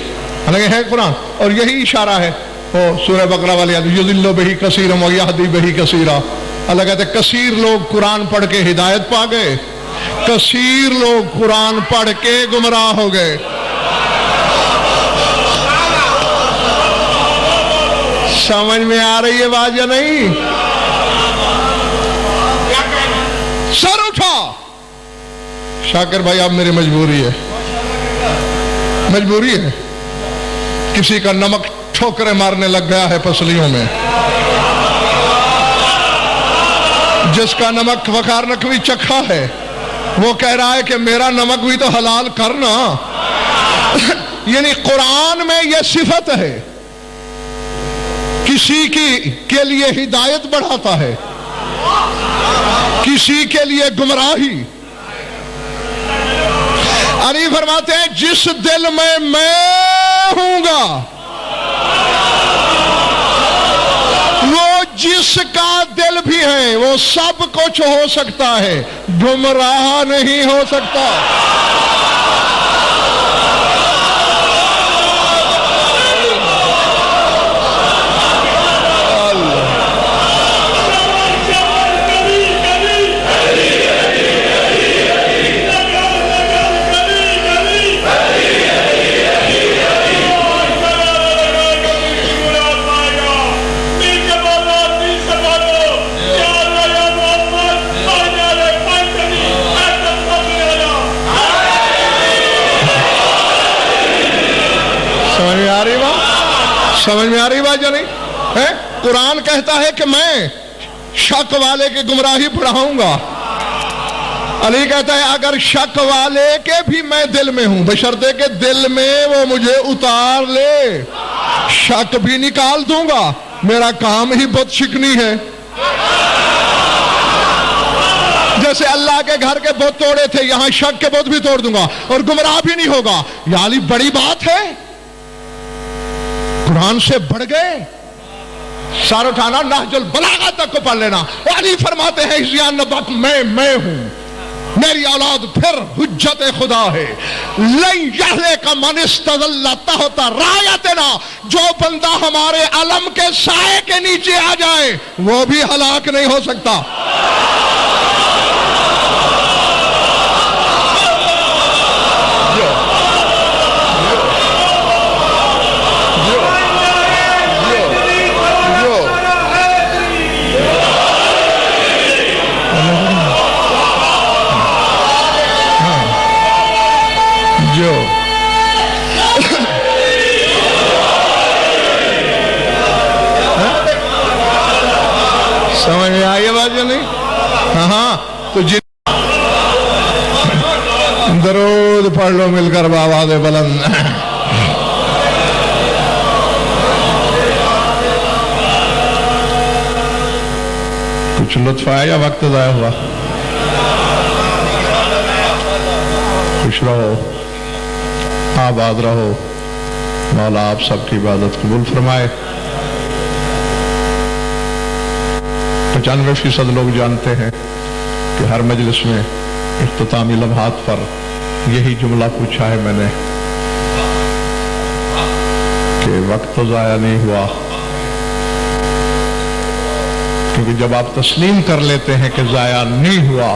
حالانکہ ہے قرآن. اور یہی اشارہ ہے وہ سورہ بقرہ والی آیت، یضل بہ کثیرا ویہدی بہ کثیرا. اللہ کہتے ہیں کثیر لوگ قرآن پڑھ کے ہدایت پا گئے، کثیر لوگ قرآن پڑھ کے گمراہ ہو گئے. سمجھ میں آ رہی ہے بات یا نہیں؟ سر اٹھا شاکر بھائی، اب میری مجبوری ہے، مجبوری ہے. کسی کا نمک ٹھوکریں مارنے لگ گیا ہے پسلیوں میں، جس کا نمک وقار نقوی چکھا ہے وہ کہہ رہا ہے کہ میرا نمک بھی تو حلال کرنا. یعنی قرآن میں یہ صفت ہے، کسی کے لیے ہدایت بڑھاتا ہے، کسی کے لیے گمراہی. علی فرماتے ہیں جس دل میں ہوں گا وہ جس کا دل بھی ہے وہ سب کچھ ہو سکتا ہے، گمراہ نہیں ہو سکتا. سمجھ میں آ رہی بات یا نہیں ہے؟ قرآن کہتا ہے کہ میں شک والے کی گمراہی بڑھاؤں گا. علی کہتا ہے اگر شک والے کے بھی میں دل میں ہوں، بشرطے کہ دل میں وہ مجھے اتار لے. شک بھی نکال دوں گا، میرا کام ہی بت شکنی ہے۔ جیسے اللہ کے گھر کے بت توڑے تھے، یہاں شک کے بت بھی توڑ دوں گا اور گمراہ بھی نہیں ہوگا۔ یا علی بڑی بات ہے، قرآن سے بڑھ گئے۔ سار اٹھانا، نہج البلاغہ تک کو پڑھ لینا۔ علی فرماتے ہیں اذ نبت میں ہوں، میری اولاد پھر حجت خدا ہے۔ لن یہلک من استظل تحت رایتنا، جو بندہ ہمارے علم کے سائے کے نیچے آ جائے وہ بھی ہلاک نہیں ہو سکتا۔ سمجھ میں آئی بات یا نہیں؟ ہاں تو درود پڑھ لو مل کر بآواز بلند۔ کچھ لطف آیا یا وقت ضائع ہوا؟ خوش رہو، آباد رہو، مولا آپ سب کی عبادت قبول فرمائے۔ 95% لوگ جانتے ہیں کہ ہر مجلس میں اختتامی لمحات پر یہی جملہ پوچھا ہے میں نے کہ وقت تو ضائع نہیں ہوا، کیونکہ جب آپ تسلیم کر لیتے ہیں کہ ضائع نہیں ہوا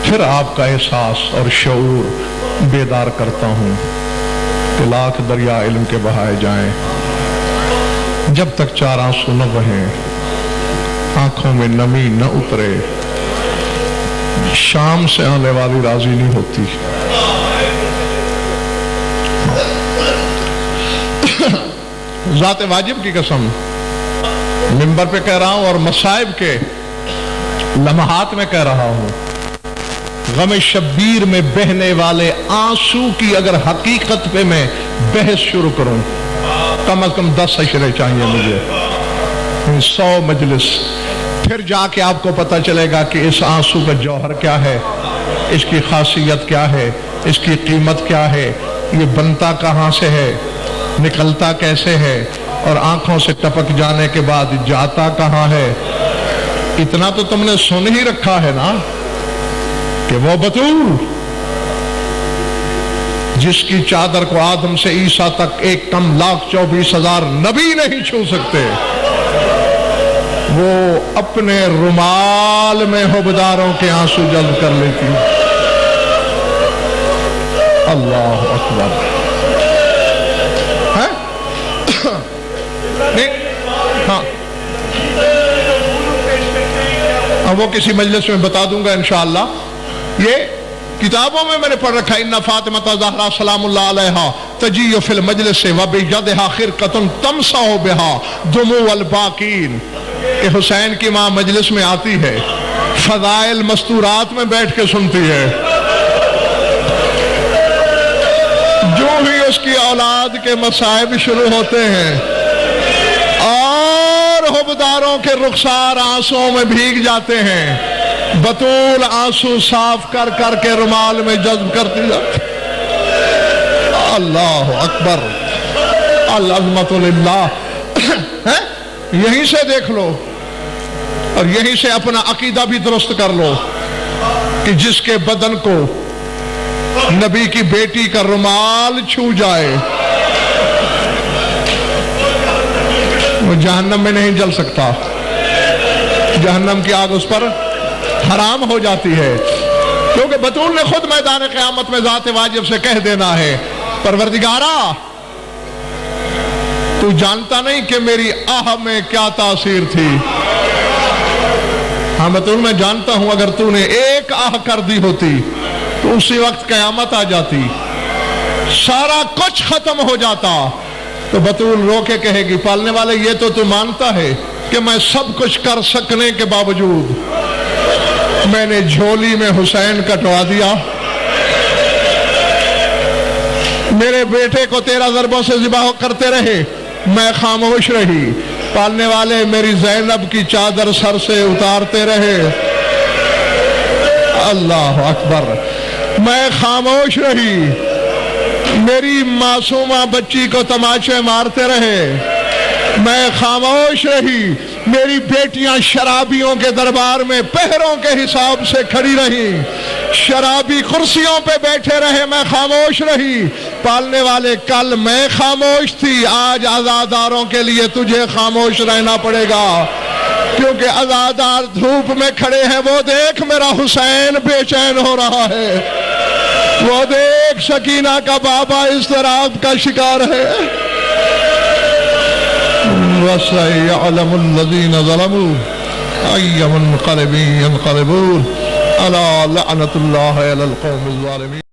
پھر آپ کا احساس اور شعور بیدار کرتا ہوں کہ لاکھ دریا علم کے بہائے جائیں، جب تک 4 آنسو نہ بہیں، آنکھوں میں نمی نہ اترے، شام سے آنے والی راضی نہیں ہوتی۔ ذات واجب کی قسم منبر پہ کہہ رہا ہوں اور مصائب کے لمحات میں کہہ رہا ہوں، غم شبیر میں بہنے والے آنسو کی اگر حقیقت پہ میں بحث شروع کروں، کم از کم 10 اشرے چاہیے مجھے، 100 مجلس، پھر جا کے آپ کو پتہ چلے گا کہ اس آنسو کا جوہر کیا ہے، اس کی خاصیت کیا ہے، اس کی قیمت کیا ہے، یہ بنتا کہاں سے ہے، نکلتا کیسے ہے، اور آنکھوں سے ٹپک جانے کے بعد جاتا کہاں ہے۔ اتنا تو تم نے سن ہی رکھا ہے نا کہ وہ بطول جس کی چادر کو آدم سے عیسیٰ تک 1,24,000 نبی نہیں چھو سکتے، وہ اپنے رومال میں حبداروں کے آنسو جلب کر لیتی۔ اللہ اکبر۔ ہاں وہ کسی مجلس میں بتا دوں گا انشاءاللہ۔ یہ کتابوں میں نے پڑھ رکھا، ان فاطمہ زہرا سلام اللہ علیہا تجیء فی المجلس وبیدہا خرقۃ تمسح بہا دموع الباکین، کہ حسین کی ماں مجلس میں آتی ہے، فضائل مستورات میں بیٹھ کے سنتی ہے، جو ہی اس کی اولاد کے مصائب شروع ہوتے ہیں اور حبداروں کے رخسار آنسوں میں بھیگ جاتے ہیں، بطول آنسو صاف کر کر کے رومال میں جذب کرتی جاتی۔ اللہ اکبر، العظمت للہ۔ یہیں سے دیکھ لو اور یہیں سے اپنا عقیدہ بھی درست کر لو کہ جس کے بدن کو نبی کی بیٹی کا رومال چھو جائے وہ جہنم میں نہیں جل سکتا، جہنم کی آگ اس پر حرام ہو جاتی ہے، کیونکہ بطول نے خود میدان قیامت میں ذات واجب سے کہہ دینا ہے، پروردگارا تو جانتا نہیں کہ میری آہ میں کیا تاثیر تھی۔ ہاں بطول میں جانتا ہوں، اگر تو نے ایک آہ کر دی ہوتی تو اسی وقت قیامت آ جاتی، سارا کچھ ختم ہو جاتا۔ تو بطول رو کے کہے گی، پالنے والے یہ تو مانتا ہے کہ میں سب کچھ کر سکنے کے باوجود میں نے جھولی میں حسین کٹوا دیا، میرے بیٹے کو 13 ضربوں سے ذبح کرتے رہے، میں خاموش رہی۔ پالنے والے میری زینب کی چادر سر سے اتارتے رہے، اللہ اکبر، میں خاموش رہی۔ میری معصومہ بچی کو تماچے مارتے رہے، میں خاموش رہی۔ میری بیٹیاں شرابیوں کے دربار میں پہروں کے حساب سے کھڑی رہیں، شرابی کرسیوں پہ بیٹھے رہے، میں خاموش رہی۔ پالنے والے کل میں خاموش تھی، آج عزاداروں کے لیے تجھے خاموش رہنا پڑے گا، کیونکہ عزادار دھوپ میں کھڑے ہیں۔ وہ دیکھ میرا حسین بے چین ہو رہا ہے، وہ دیکھ سکینہ کا بابا اضطراب کا شکار ہے۔ وَسَيَعْلَمُ الَّذِينَ ظَلَمُوا أَيَّ مُنْقَلِبٍ يَنْقَلِبُونَ أَلَا لَعْنَةُ اللَّهِ عَلَى الْقَوْمِ الظَّالِمِينَ۔